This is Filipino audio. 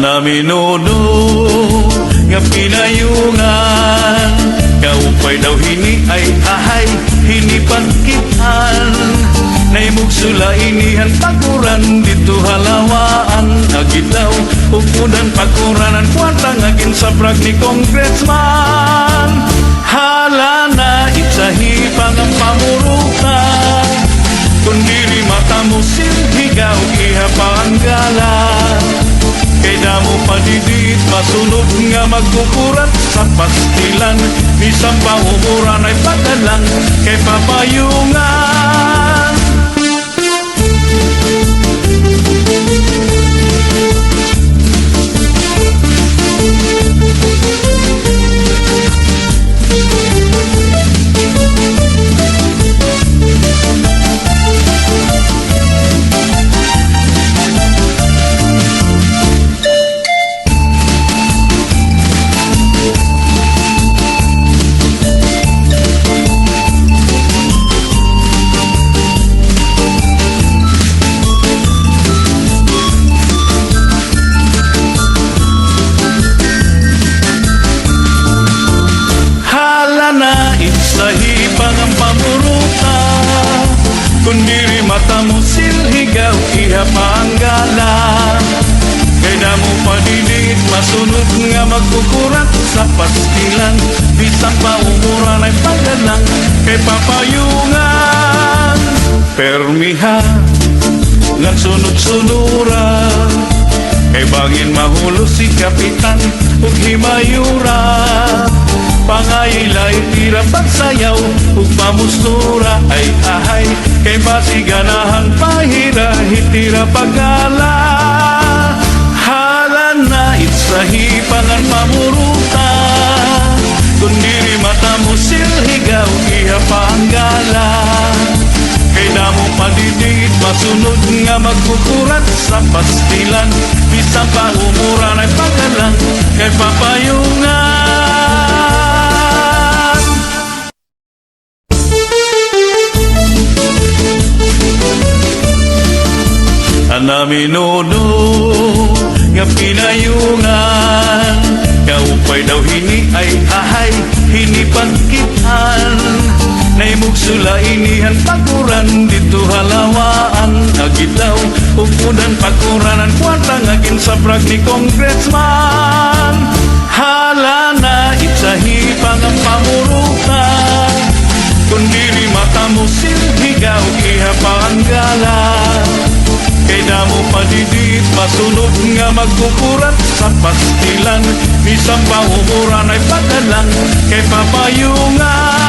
Anaminuno nga pinayungan, kaupay daw hini ay ahay hinipagkitan. Naimugsula inihan pakuran dito halawaan, agitaw upudan pakuranan kwarta ngagin sa prag ni congressman. Hala na itsahi pangang pamurutan, kundiri mata mo silhigaw iha paanggalan. Kay damo padidit masunod nga magkukurat sa pastilan, bisang pangumuran ay pagdalang kay papayungan. Sahi pangang pamuruta, kundiri mata mo silhigaw iha paanggala. Kay damo padidit masunod nga magkukurat sa pastilan, bisang paumuran ay pagdalang kay papayungan. Permiha ngan sunod-sunuran, kay bangin mahulo si kapitan ug himayura. Pangayilay tira pagsayaw ug pamustura ay ahay, kay pasiganahan pahira hitira pagala. Hala na itsahi pangan pamuruta, kundiri mata mo silhigaw iha paanggala. Kay damo padidit masunod nga magkukurat sa pastilan, bisang paumuran ay pagdalang kay papayungan. Anaminuno nga pinayungan, kaupay daw hini ay ahay hinipagkitan. Naimugsula inihan pakuran dito halawaan, agitaw upudan pakuranan kwarta ngagin sa prag ni congressman. Hala na itsahi pangang pamurutan, kundiri mata mo silhigaw iha paanggala. Kay damo padidit masunod nga magkukurat sa pastilan, bisang pangumuran ay pagdalang kay papayungan.